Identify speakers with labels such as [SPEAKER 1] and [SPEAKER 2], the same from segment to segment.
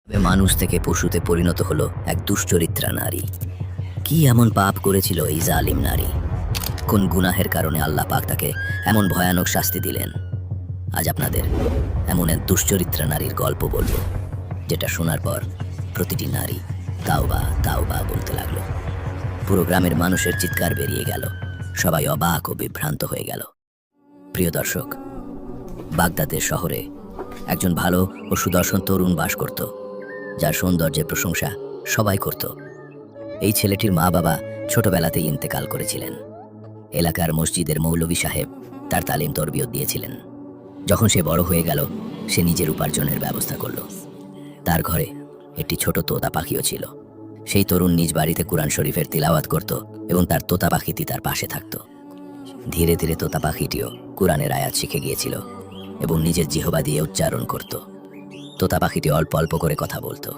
[SPEAKER 1] মানুষ থেকে পশুতে পরিণত হলো এক দুশ্চরিত্রা নারী। কি এমন পাপ করেছিল এই জালিম নারী? কোন গুনাহের কারণে আল্লাহ পাক তাকে এমন ভয়ানক শাস্তি দিলেন? আজ আপনাদের এমন এক দুশ্চরিত্রা নারীর গল্প বলবো, যেটা শোনার পর প্রতিটি নারী তাওবা তাওবা বলতে লাগলো। পুরো গ্রামের মানুষের চিৎকার বেরিয়ে গেল, সবাই অবাক ও বিভ্রান্ত হয়ে গেল। প্রিয় দর্শক, বাগদাদের শহরে একজন ভালো ও সুদর্শন তরুণ বাস করত, যার সৌন্দর্যের প্রশংসা সবাই করত। এই ছেলেটির মা বাবা ছোটবেলাতেই ইন্তেকাল করেছিলেন। এলাকার মসজিদের মৌলভী সাহেব তার তালিম তরবিয়ত দিয়েছিলেন। যখন সে বড় হয়ে গেল, সে নিজের উপার্জনের ব্যবস্থা করল। তার ঘরে একটি ছোট তোতা পাখিও ছিল। সেই তরুণ নিজ বাড়িতে কুরআন শরীফের তিলাওয়াত করত এবং তার তোতা পাখিটি তার পাশে থাকত। ধীরে ধীরে তোতা পাখিটিও কুরআনের আয়াত শিখে গিয়েছিল এবং নিজের জিহবা দিয়ে উচ্চারণ করত। তোতা পাখিটি অল্প অল্প করে কথা বলতো।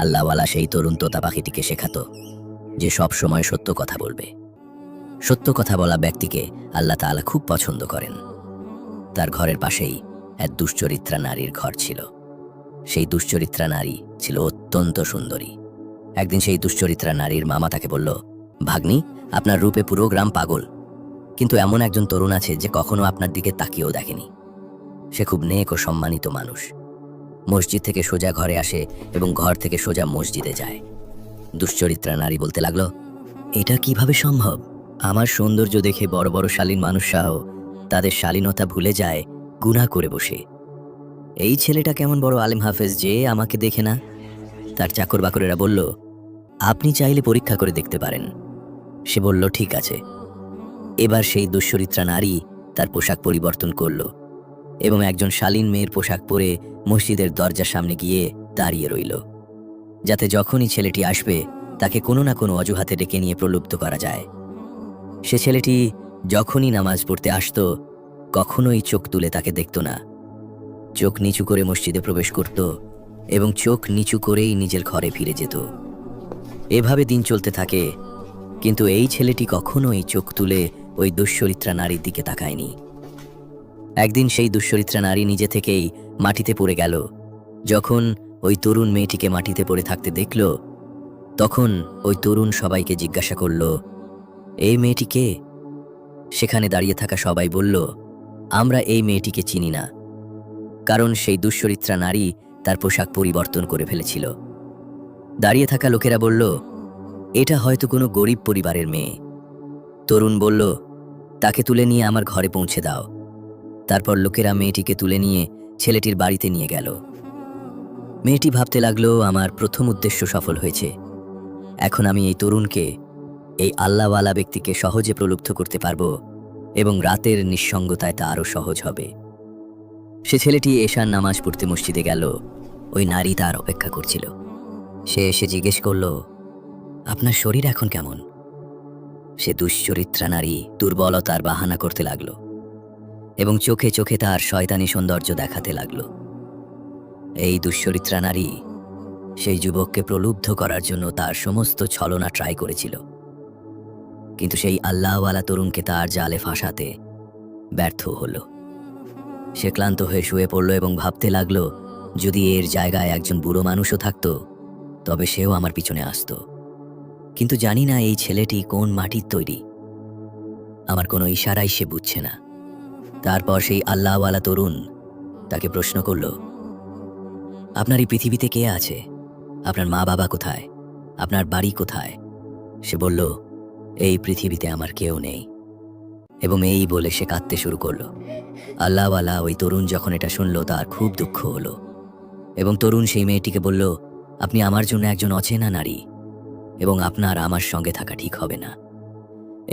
[SPEAKER 1] আল্লাহওয়ালা সেই তরুণ তোতা পাখিটিকে শেখাতো যে সব সময় সত্য কথা বলবে। সত্য কথা বলা ব্যক্তিকে আল্লাহ তাআলা খুব পছন্দ করেন। তার ঘরের পাশেই এক দুশ্চরিত্রা নারীর ঘর ছিল। সেই দুশ্চরিত্রা নারী ছিল অত্যন্ত সুন্দরী। একদিন সেই দুশ্চরিত্রা নারীর মামা তাকে বলল, ভাগ্নি, আপনার রূপে পুরো গ্রাম পাগল, কিন্তু এমন একজন তরুণ আছে যে কখনো আপনার দিকে তাকিয়েও দেখেনি। সে খুব নেক ও সম্মানিত মানুষ। মসজিদ থেকে সোজা ঘরে আসে এবং ঘর থেকে সোজা মসজিদে যায়। দুশ্চরিত্রা নারী বলতে লাগলো, এটা কিভাবে সম্ভব? আমার সৌন্দর্য দেখে বড় বড় শালীন মানুষরাও তাদের শালীনতা ভুলে যায় গুনাহ করে বসে। এই ছেলেটা কেমন বড় আলেম হাফেজ যে আমাকে দেখে না? তার চাকর বাকরেরা বলল, আপনি চাইলে পরীক্ষা করে দেখতে পারেন। সে বলল, ঠিক আছে। এবার সেই দুশ্চরিত্রা নারী তার পোশাক পরিবর্তন করল এবং একজন শালীন মেয়ের পোশাক পরে মসজিদের দরজার সামনে গিয়ে দাঁড়িয়ে রইল, যাতে যখনই ছেলেটি আসবে তাকে কোনো না কোনো অজুহাতে ডেকে নিয়ে প্রলুব্ধ করা যায়। সে ছেলেটি যখনই নামাজ পড়তে আসতো, কখনোই চোখ তুলে তাকে দেখত না। চোখ নিচু করে মসজিদে প্রবেশ করত এবং চোখ নিচু করেই নিজের ঘরে ফিরে যেত। এভাবে দিন চলতে থাকে, কিন্তু এই ছেলেটি কখনোই চোখ তুলে ওই দুশ্চরিত্রা নারীর দিকে তাকায়নি। একদিন সেই দুশ্চরিত্রা নারী নিজে থেকেই মাটিতে পড়ে গেল। যখন ওই তরুণ মেয়েটিকে মাটিতে পড়ে থাকতে দেখল, তখন ওই তরুণ সবাইকে জিজ্ঞাসা করল, এই মেয়েটি কে? সেখানে দাঁড়িয়ে থাকা সবাই বলল, আমরা এই মেয়েটিকে চিনি না, কারণ সেই দুশ্চরিত্রা নারী তার পোশাক পরিবর্তন করে ফেলেছিল। দাঁড়িয়ে থাকা লোকেরা বলল, এটা হয়তো কোনো গরিব পরিবারের মেয়ে। তরুণ বলল, তাকে তুলে নিয়ে আমার ঘরে পৌঁছে দাও। তারপর লোকেরা মেয়েটিকে তুলে নিয়ে ছেলেটির বাড়িতে নিয়ে গেল। মেয়েটি ভাবতে লাগলো, আমার প্রথম উদ্দেশ্য সফল হয়েছে। এখন আমি এই তরুণকে, এই আল্লাহওয়ালা ব্যক্তিকে সহজে প্রলুব্ধ করতে পারবো এবং রাতের নিঃসঙ্গতায় তা আরও সহজ হবে। সে ছেলেটি এশার নামাজ পড়তে মসজিদে গেল। ওই নারী তার অপেক্ষা করছিল। সে এসে জিজ্ঞেস করল, আপনার শরীর এখন কেমন? সে দুশ্চরিত্রা নারী দুর্বলতার বাহানা করতে লাগলো এবং চোখে চোখে তার শয়তানি সৌন্দর্য দেখাতে লাগলো। এই দুশ্চরিত্রা নারী সেই যুবককে প্রলুব্ধ করার জন্য তার সমস্ত ছলনা ট্রাই করেছিল, কিন্তু সেই আল্লাহওয়ালা তরুণকে তার জালে ফাঁসাতে ব্যর্থ হলো। সে ক্লান্ত হয়ে শুয়ে পড়ল এবং ভাবতে লাগলো, যদি এর জায়গায় একজন বুড়ো মানুষও থাকতো, তবে সেও আমার পিছনে আসতো। কিন্তু জানি না এই ছেলেটি কোন মাটির তৈরি। আমার কোনো ইশারাই সে বুঝছে না। তারপর সেই আল্লাহওয়ালা তরুণ তাকে প্রশ্ন করল, আপনার এই পৃথিবীতে কে আছে? আপনার মা বাবা কোথায়? আপনার বাড়ি কোথায়? সে বলল, এই পৃথিবীতে আমার কেউ নেই। এবং এই বলে সে কাঁদতে শুরু করল। আল্লাহওয়ালা ওই তরুণ যখন এটা শুনল, তার খুব দুঃখ হলো এবং তরুণ সেই মেয়েটিকে বলল, আপনি আমার জন্য একজন অচেনা নারী এবং আপনার আমার সঙ্গে থাকা ঠিক হবে না।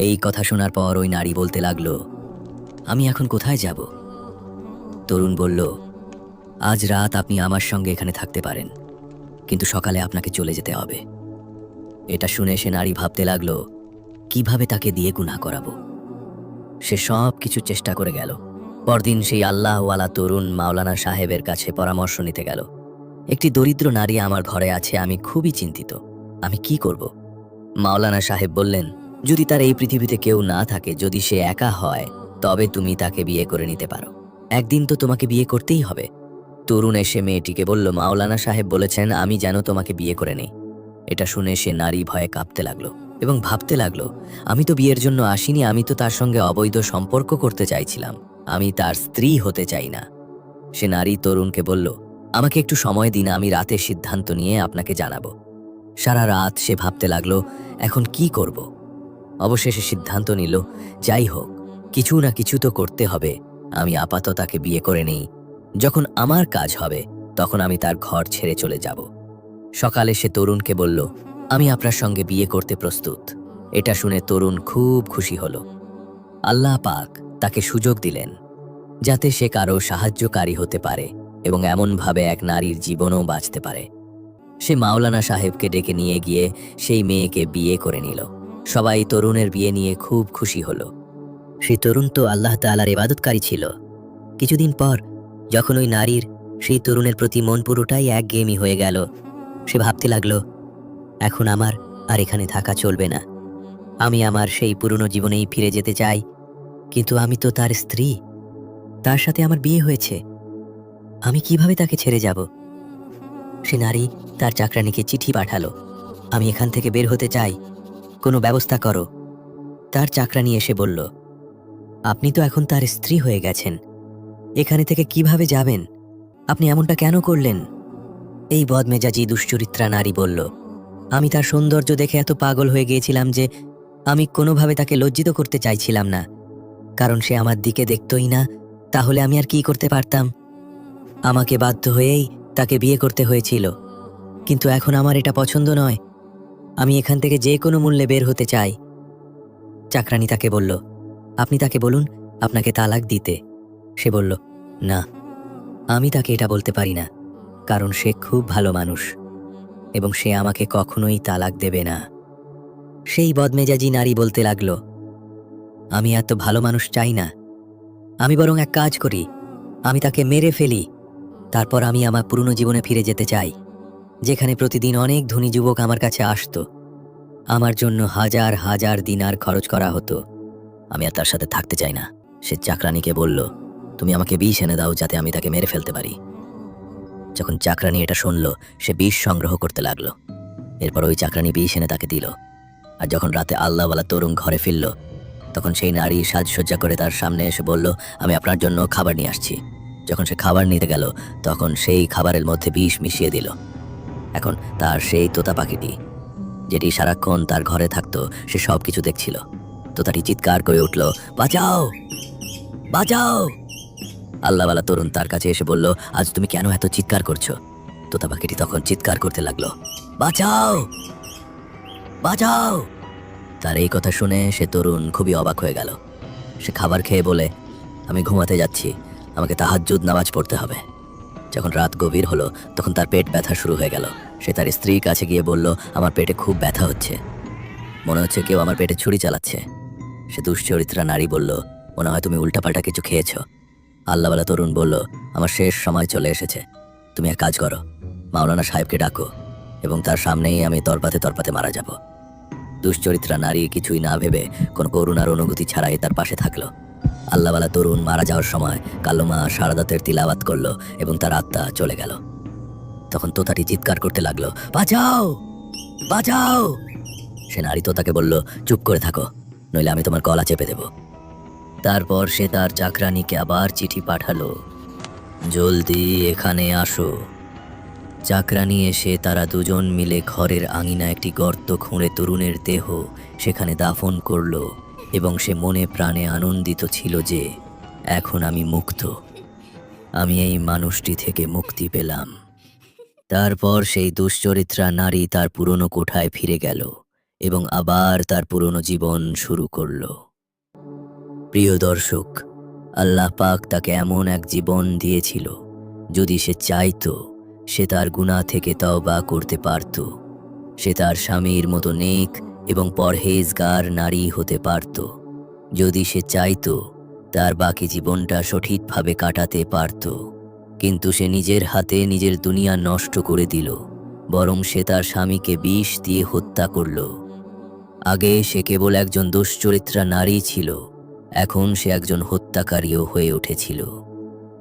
[SPEAKER 1] এই কথা শোনার পর ওই নারী বলতে লাগলো, আমি এখন কোথায় যাব? তরুণ বলল, আজ রাত আপনি আমার সঙ্গে এখানে থাকতে পারেন, কিন্তু সকালে আপনাকে চলে যেতে হবে। এটা শুনে সে নারী ভাবতে লাগলো, কিভাবে তাকে দিয়ে গুনাহ করাবো। সে সব কিছু চেষ্টা করে গেল। পরদিন সেই আল্লাহওয়ালা তরুণ মাওলানা সাহেবের কাছে পরামর্শ নিতে গেল। একটি দরিদ্র নারী আমার ঘরে আছে, আমি খুবই চিন্তিত, আমি কি করব? মাওলানা সাহেব বললেন, যদি তার এই পৃথিবীতে কেউ না থাকে, যদি সে একা হয়, তবে তুমি তাকে বিয়ে করে নিতে পারো। একদিন তো তোমাকে বিয়ে করতেই হবে। তরুণ এসে মেয়েটিকে বলল, মাওলানা সাহেব বলেছেন আমি যেন তোমাকে বিয়ে করে নেই। এটা শুনে সে নারী ভয়ে কাঁপতে লাগলো এবং ভাবতে লাগলো, আমি তো বিয়ের জন্য আসিনি, আমি তো তার সঙ্গে অবৈধ সম্পর্ক করতে চাইছিলাম, আমি তার স্ত্রী হতে চাই না। সে নারী তরুণকে বলল, আমাকে একটু সময় দিন, আমি রাতে সিদ্ধান্ত নিয়ে আপনাকে জানাবো। সারা রাত সে ভাবতে লাগলো এখন কি করব। অবশেষে সিদ্ধান্ত নিল, যাই হোক কিছু না কিছু তো করতে হবে, আমি আপাতত তাকে বিয়ে করে নেই, যখন আমার কাজ হবে তখন আমি তার ঘর ছেড়ে চলে যাব। সকালে সে তরুণকে বলল, আমি আপনার সঙ্গে বিয়ে করতে প্রস্তুত। এটা শুনে তরুণ খুব খুশি হল। আল্লাহ পাক তাকে সুযোগ দিলেন যাতে সে কারো সাহায্যকারী হতে পারে এবং এমনভাবে এক নারীর জীবনও বাঁচতে পারে। সে মাওলানা সাহেবকে ডেকে নিয়ে গিয়ে সেই মেয়েকে বিয়ে করে নিল। সবাই তরুণের বিয়ে নিয়ে খুব খুশি হল। সেই তরুণ তো আল্লাহ তাআলার ইবাদতকারী ছিল। কিছুদিন পর যখন ওই নারীর সেই তরুণের প্রতি মন পুরোটাই একঘেয়েমি হয়ে গেল, সে ভাবতে লাগলো, এখন আমার আর এখানে থাকা চলবে না, আমি আমার সেই পুরনো জীবনেই ফিরে যেতে চাই, কিন্তু আমি তো তার স্ত্রী, তার সাথে আমার বিয়ে হয়েছে, আমি কিভাবে তাকে ছেড়ে যাব। সে নারী তার চাকরানিকে চিঠি পাঠালো, আমি এখান থেকে বের হতে চাই, কোনো ব্যবস্থা করো। তার চাকরানি এসে বলল, আপনি তো এখন তার স্ত্রী হয়ে গেছেন, এখানে থেকে কিভাবে যাবেন, আপনি এমনটা কেন করলেন? এই বদমেজাজি দুশ্চরিত্রা নারী বলল, আমি তার সৌন্দর্য দেখে এত পাগল হয়ে গিয়েছিলাম যে আমি কোনোভাবে তাকে লজ্জিত করতে চাইছিলাম না, কারণ সে আমার দিকে দেখতই না, তাহলে আমি আর কি করতে পারতাম। আমাকে বাধ্য হয়েই তাকে বিয়ে করতে হয়েছিল, কিন্তু এখন আমার এটা পছন্দ নয়, আমি এখান থেকে যে কোনো মূল্যে বের হতে চাই। চাকরানী তাকে বলল, আপনি তাকে বলুন আপনাকে তালাক দিতে। সে বলল, না, আমি তাকে এটা বলতে পারি না, কারণ সে খুব ভালো মানুষ এবং সে আমাকে কখনোই তালাক দেবে না। সেই বদমেজাজি নারী বলতে লাগল, আমি এত ভালো মানুষ চাই না, আমি বরং এক কাজ করি, আমি তাকে মেরে ফেলি, তারপর আমি আমার পুরনো জীবনে ফিরে যেতে চাই, যেখানে প্রতিদিন অনেক ধনী যুবক আমার কাছে আসতো, আমার জন্য হাজার হাজার দিনার খরচ করা হতো, আমি আর তার সাথে থাকতে চাই না। সে চাকরানীকে বলল, তুমি আমাকে বিষ এনে দাও যাতে আমি তাকে মেরে ফেলতে পারি। যখন চাকরানী এটা শুনল, সে বিষ সংগ্রহ করতে লাগলো। এরপর ওই চাকরানী বিষ এনে তাকে দিল। আর যখন রাতে আল্লাহওয়ালা তরুণ ঘরে ফিরল, তখন সেই নারী সাজসজ্জা করে তার সামনে এসে বলল, আমি আপনার জন্য খাবার নিয়ে আসছি। যখন সে খাবার নিতে গেল, তখন সেই খাবারের মধ্যে বিষ মিশিয়ে দিল। এখন তার সেই তোতা পাখিটি, যেটি সারাক্ষণ তার ঘরে থাকতো, সে সব কিছু দেখছিল। তোতাটি চিৎকার করে উঠল, বাঁচাও, বাঁচাও। আল্লাহওয়ালা তরুণ তার কাছে এসে বলল, আজ তুমি কেন এত চিৎকার করছো? তোতা পাখিটি তখন চিৎকার করতে লাগলো, বাঁচাও, বাঁচাও। তার এই কথা শুনে সে তরুণ খুবই অবাক হয়ে গেল। সে খাবার খেয়ে বলে, আমি ঘুমাতে যাচ্ছি, আমাকে তাহাজ্জুদ নামাজ পড়তে হবে। যখন রাত গভীর হলো, তখন তার পেট ব্যথা শুরু হয়ে গেল। সে তার স্ত্রীর কাছে গিয়ে বলল, আমার পেটে খুব ব্যথা হচ্ছে, মনে হচ্ছে কেউ আমার পেটে ছুরি চালাচ্ছে। সে দুশ্চরিত্রা নারী বলল, মনে হয় তুমি উল্টাপাল্টা কিছু খেয়েছ। আল্লাহওয়ালা তরুণ বলল, আমার শেষ সময় চলে এসেছে, তুমি এক কাজ করো, মাওলানা সাহেবকে ডাকো এবং তার সামনেই আমি তরপাতে তরপাতে মারা যাব। দুশ্চরিত্রা নারী কিছুই না ভেবে কোনো করুণার অনুভূতি ছাড়াই তার পাশে থাকলো। আল্লাহওয়ালা তরুণ মারা যাওয়ার সময় কালমা শাহাদাতের তিলাওয়াত করলো এবং তার আত্মা চলে গেল। তখন তোতাটি চিৎকার করতে লাগলো, বাঁচাও, বাঁচাও। সে নারী তোতাকে বলল, চুপ করে থাকো, নইলে আমি তোমার গলা চেপে দেব। তারপর সে তার চাকরানীকে আবার চিঠি পাঠালো, জলদি এখানে আসো। চাকরানী এসে তারা দুজন মিলে ঘরের আঙিনা একটি গর্ত খুঁড়ে তরুণের দেহ সেখানে দাফন করল এবং সে মনে প্রাণে আনন্দিত ছিল যে এখন আমি মুক্ত, আমি এই মানুষটি থেকে মুক্তি পেলাম। তারপর সেই দুশ্চরিত্রা নারী তার পুরনো কোঠায় ফিরে গেল এবং আবার তার পুরনো জীবন শুরু করল। প্রিয় দর্শক, আল্লাহ পাক তাকে এমন এক জীবন দিয়েছিল, যদি সে চাইতো সে তার গুনাহ থেকে তওবা করতে পারত, সে তার স্বামীর মতো নেক এবং পরহেজগার নারী হতে পারত। যদি সে চাইতো তার বাকি জীবনটা সঠিকভাবে কাটাতে পারত, কিন্তু সে নিজের হাতে নিজের দুনিয়া নষ্ট করে দিল, বরং সে তার স্বামীকে বিষ দিয়ে হত্যা করল। আগে সে কেবল একজন দুশ্চরিত্রা নারী ছিল, এখন সে একজন হত্যাকারীও হয়ে উঠেছিল।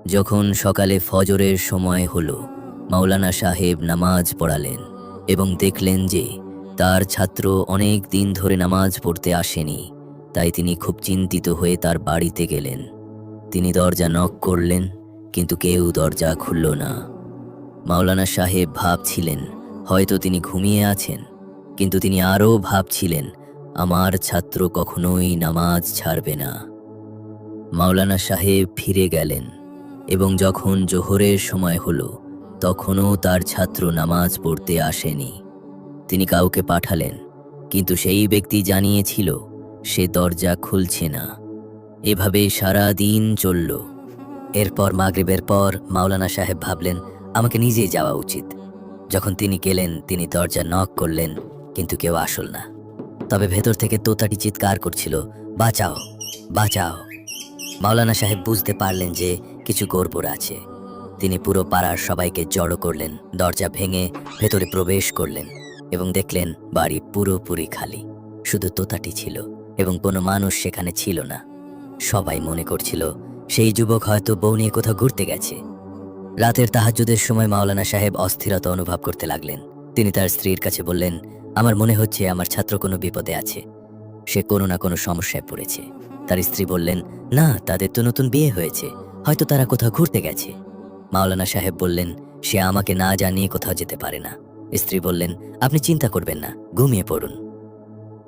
[SPEAKER 1] যখন সকালে ফজরের সময় হলো, মাওলানা সাহেব নামাজ পড়ালেন এবং দেখলেন যে তার ছাত্র অনেক দিন ধরে নামাজ পড়তে আসেনি। তাই তিনি খুব চিন্তিত হয়ে তার বাড়িতে গেলেন। তিনি দরজা নক করলেন, কিন্তু কেউ দরজা খুলল না। মাওলানা সাহেব ভাবছিলেন হয়তো তিনি ঘুমিয়ে আছেন, কিন্তু তিনি আরও ভাবছিলেন আমার ছাত্র কখনোই নামাজ ছাড়বে না। মাওলানা সাহেব ফিরে গেলেন এবং যখন জোহরের সময় হলো, তখনও তার ছাত্র নামাজ পড়তে আসেনি। তিনি কাউকে পাঠালেন, কিন্তু সেই ব্যক্তি জানিয়েছিল সে দরজা খুলছে না। এভাবে সারা দিন চলল। এরপর মাগরিবের পর মাওলানা সাহেব ভাবলেন আমাকে নিজেই যাওয়া উচিত। যখন তিনি গেলেন, তিনি দরজা নক করলেন, কিন্তু কেউ আসল না। তবে ভেতর থেকে তোতাটি চিৎকার করছিল, বাঁচাও, বাঁচাও। মাওলানা সাহেব বুঝতে পারলেন যে কিছু গড়বড় আছে। তিনি পুরো পাড়ার সবাইকে জড়ো করলেন, দরজা ভেঙে ভেতরে প্রবেশ করলেন এবং দেখলেন বাড়ি পুরোপুরি খালি। শুধু তোতাটি ছিল এবং কোনো মানুষ সেখানে ছিল না। সবাই মনে করছিল সেই যুবক হয়তো বউ নিয়ে কোথাও ঘুরতে গেছে। রাতের তাহাজ্জুদের সময় মাওলানা সাহেব অস্থিরতা অনুভব করতে লাগলেন। তিনি তার স্ত্রীর কাছে বললেন, আমার মনে হচ্ছে আমার ছাত্র কোনো বিপদে আছে, সে কোনো না কোনো সমস্যায় পড়েছে। তার স্ত্রী বললেন, না, তাদের তো নতুন বিয়ে হয়েছে, হয়তো তারা কোথাও ঘুরতে গেছে। মাওলানা সাহেব বললেন, সে আমাকে না জানিয়ে কোথাও যেতে পারে না। স্ত্রী বললেন, আপনি চিন্তা করবেন না, ঘুমিয়ে পড়ুন।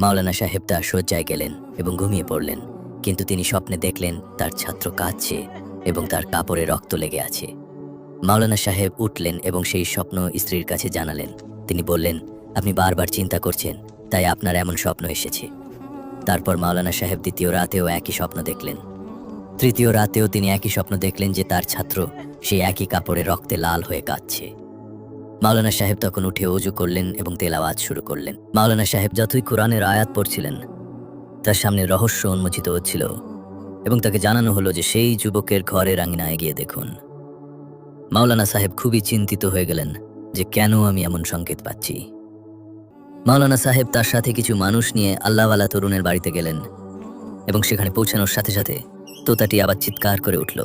[SPEAKER 1] মাওলানা সাহেব তার শয্যায় গেলেন এবং ঘুমিয়ে পড়লেন, কিন্তু তিনি স্বপ্নে দেখলেন তার ছাত্র কাঁদছে এবং তার কাপড়ে রক্ত লেগে আছে। মাওলানা সাহেব উঠলেন এবং সেই স্বপ্ন স্ত্রীর কাছে জানালেন। তিনি বললেন, আপনি বারবার চিন্তা করছেন, তাই আপনার এমন স্বপ্ন এসেছে। তারপর মাওলানা সাহেব দ্বিতীয় রাতেও একই স্বপ্ন দেখলেন। তৃতীয় রাতেও তিনি একই স্বপ্ন দেখলেন যে তার ছাত্র সেই একই কাপড়ে রক্তে লাল হয়ে কাঁদছে। মাওলানা সাহেব তখন উঠে ওযু করলেন এবং তেলাওয়াত শুরু করলেন। মাওলানা সাহেব যতই কোরআনের আয়াত পড়ছিলেন, তার সামনে রহস্য উন্মোচিত হচ্ছিল এবং তাকে জানানো হলো যে সেই যুবকের ঘরের আঙিনায় গিয়ে দেখুন। মাওলানা সাহেব খুবই চিন্তিত হয়ে গেলেন যে কেন আমি এমন সংকেত পাচ্ছি। মাওলানা সাহেব তার সাথে কিছু মানুষ নিয়ে আল্লাহওয়ালা তরুণের বাড়িতে গেলেন এবং সেখানে পৌঁছানোর সাথে সাথে তোতাটি আবার চিৎকার করে উঠল।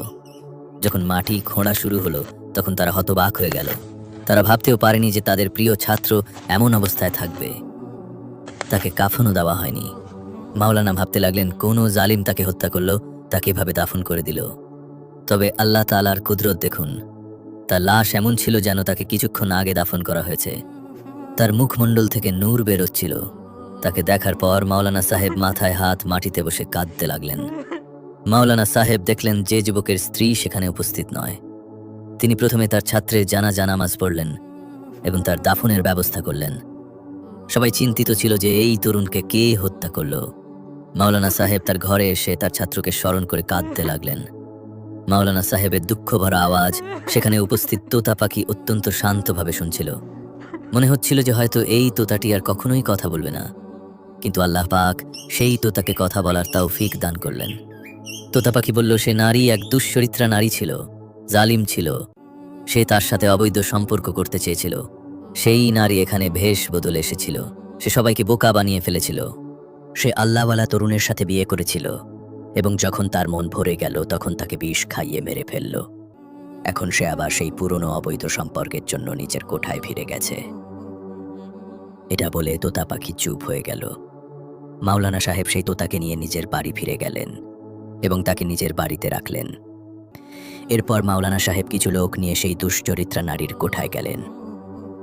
[SPEAKER 1] যখন মাটি খোঁড়া শুরু হলো, তখন তারা হতবাক হয়ে গেল। তারা ভাবতেও পারেনি যে তাদের প্রিয় ছাত্র এমন অবস্থায় থাকবে। তাকে কাফনও দেওয়া হয়নি। মাওলানা ভাবতে লাগলেন কোনো জালিম তাকে হত্যা করলো, তাকে এভাবে দাফন করে দিল। তবে আল্লাহ তাআলার কুদরত দেখুন, তার লাশ এমন ছিল যেন তাকে কিছুক্ষণ আগে দাফন করা হয়েছে। তার মুখমণ্ডল থেকে নূর বেরোচ্ছিল। তাকে দেখার পর মাওলানা সাহেব মাথায় হাত মাটিতে বসে কাঁদতে লাগলেন। মাওলানা সাহেব দেখলেন যে যুবকের স্ত্রী সেখানে উপস্থিত নয়। তিনি প্রথমে তার ছাত্রের জানাজা নামাজ পড়লেন এবং তার দাফনের ব্যবস্থা করলেন। সবাই চিন্তিত ছিল যে এই তরুণকে কে হত্যা করল। মাওলানা সাহেব তার ঘরে এসে তার ছাত্রকে স্মরণ করে কাঁদতে লাগলেন। মাওলানা সাহেবের দুঃখ ভরা আওয়াজ সেখানে উপস্থিত তোতা পাখি অত্যন্ত শান্তভাবে শুনছিল। মনে হচ্ছিল যে হয়তো এই তোতাটি আর কখনোই কথা বলবে না, কিন্তু আল্লাহ পাক সেই তোতাকে কথা বলার তৌফিক দান করলেন। তোতা পাখি বলল, সে নারী এক দুশ্চরিত্রা নারী ছিল, জালিম ছিল। সে তার সাথে অবৈধ সম্পর্ক করতে চেয়েছিল। সেই নারী এখানে ভেষ বদলে এসেছিল। সে সবাইকে বোকা বানিয়ে ফেলেছিল। সে আল্লাহওয়ালা তরুণের সাথে বিয়ে করেছিল এবং যখন তার মন ভরে গেল তখন তাকে বিষ খাইয়ে মেরে ফেলল। এখন সে আবার সেই পুরনো অবৈধ সম্পর্কের জন্য নিজের কোঠায় ফিরে গেছে। এটা বলে তোতা পাখি চুপ হয়ে গেল। মাওলানা সাহেব সেই তোতাকে নিয়ে নিজের বাড়ি ফিরে গেলেন এবং তাকে নিজের বাড়িতে রাখলেন। এরপর মাওলানা সাহেব কিছু লোক নিয়ে সেই দুশ্চরিত্রা নারীর কোঠায় গেলেন।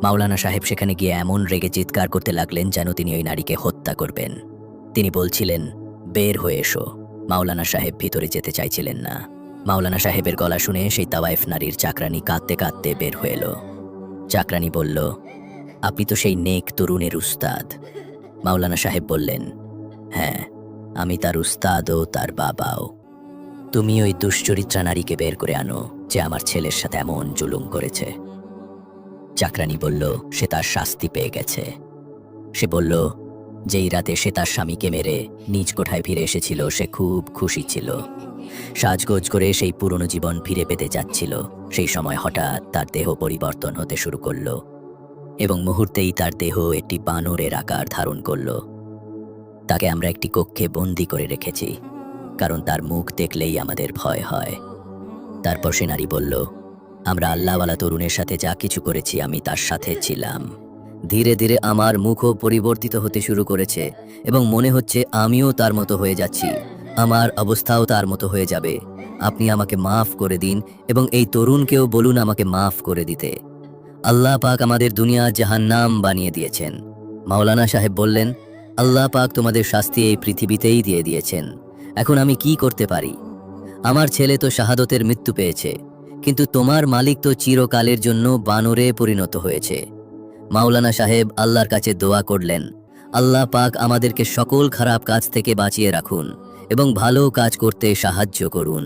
[SPEAKER 1] মাওলানা সাহেব সেখানে গিয়ে এমন রেগে চিৎকার করতে লাগলেন যেন তিনি ওই নারীকে হত্যা করবেন। তিনি বলছিলেন, বের হয়ে এসো। মাওলানা সাহেব ভিতরে যেতে চাইছিলেন না। মাওলানা সাহেবের গলা শুনে সেই তাওয়াইফ নারীর চাকরানি কাঁদতে কাঁদতে বের হয়ে এলো। চাকরানি বলল, আপনি তো সেই নেক তরুণের উস্তাদ। মাওলানা সাহেব বললেন, হ্যাঁ, আমি তার উস্তাদ ও তার বাবাও। তুমি ওই দুশ্চরিত্রা নারীকে বের করে আনো যে আমার ছেলের সাথে এমন জুলুম করেছে। চাকরানি বলল, সে তার শাস্তি পেয়ে গেছে। সে বলল, যেই রাতে সে তার স্বামীকে মেরে নিজ কোঠায় ফিরে এসেছিল সে খুব খুশি ছিল। সাজগোজ করে সেই পুরনো জীবন ফিরে পেতে যাচ্ছিল। সেই সময় হঠাৎ তার দেহ পরিবর্তন হতে শুরু করলো এবং মুহূর্তেই তার দেহ একটি বানরের আকার ধারণ করল। তাকে আমরা একটি কক্ষে বন্দি করে রেখেছি, কারণ তার মুখ দেখলেই আমাদের ভয় হয়। তারপর সে নারী বলল, আমরা আল্লাহওয়ালা তরুণের সাথে যা কিছু করেছি আমি তার সাথে ছিলাম। ধীরে ধীরে আমার মুখও পরিবর্তিত হতে শুরু করেছে এবং মনে হচ্ছে আমিও তার মতো হয়ে যাচ্ছি, আমার অবস্থাও তার মতো হয়ে যাবে। আপনি আমাকে মাফ করে দিন এবং এই তরুণকেও বলুন আমাকে মাফ করে দিতে। আল্লাহ পাক আমাদের দুনিয়া জাহান্নাম বানিয়ে দিয়েছেন। মাওলানা সাহেব বললেন, আল্লাহ পাক তোমাদের শাস্তি এই পৃথিবীতেই দিয়ে দিয়েছেন, এখন আমি কি করতে পারি? আমার ছেলে তো শাহাদতের মৃত্যু পেয়েছে, কিন্তু তোমার মালিক তো চিরকালের জন্য বানরে পরিণত হয়েছে। মাওলানা সাহেব আল্লাহর কাছে দোয়া করলেন, আল্লাহ পাক আমাদেরকে সকল খারাপ কাজ থেকে বাঁচিয়ে রাখুন এবং ভালো কাজ করতে সাহায্য করুন।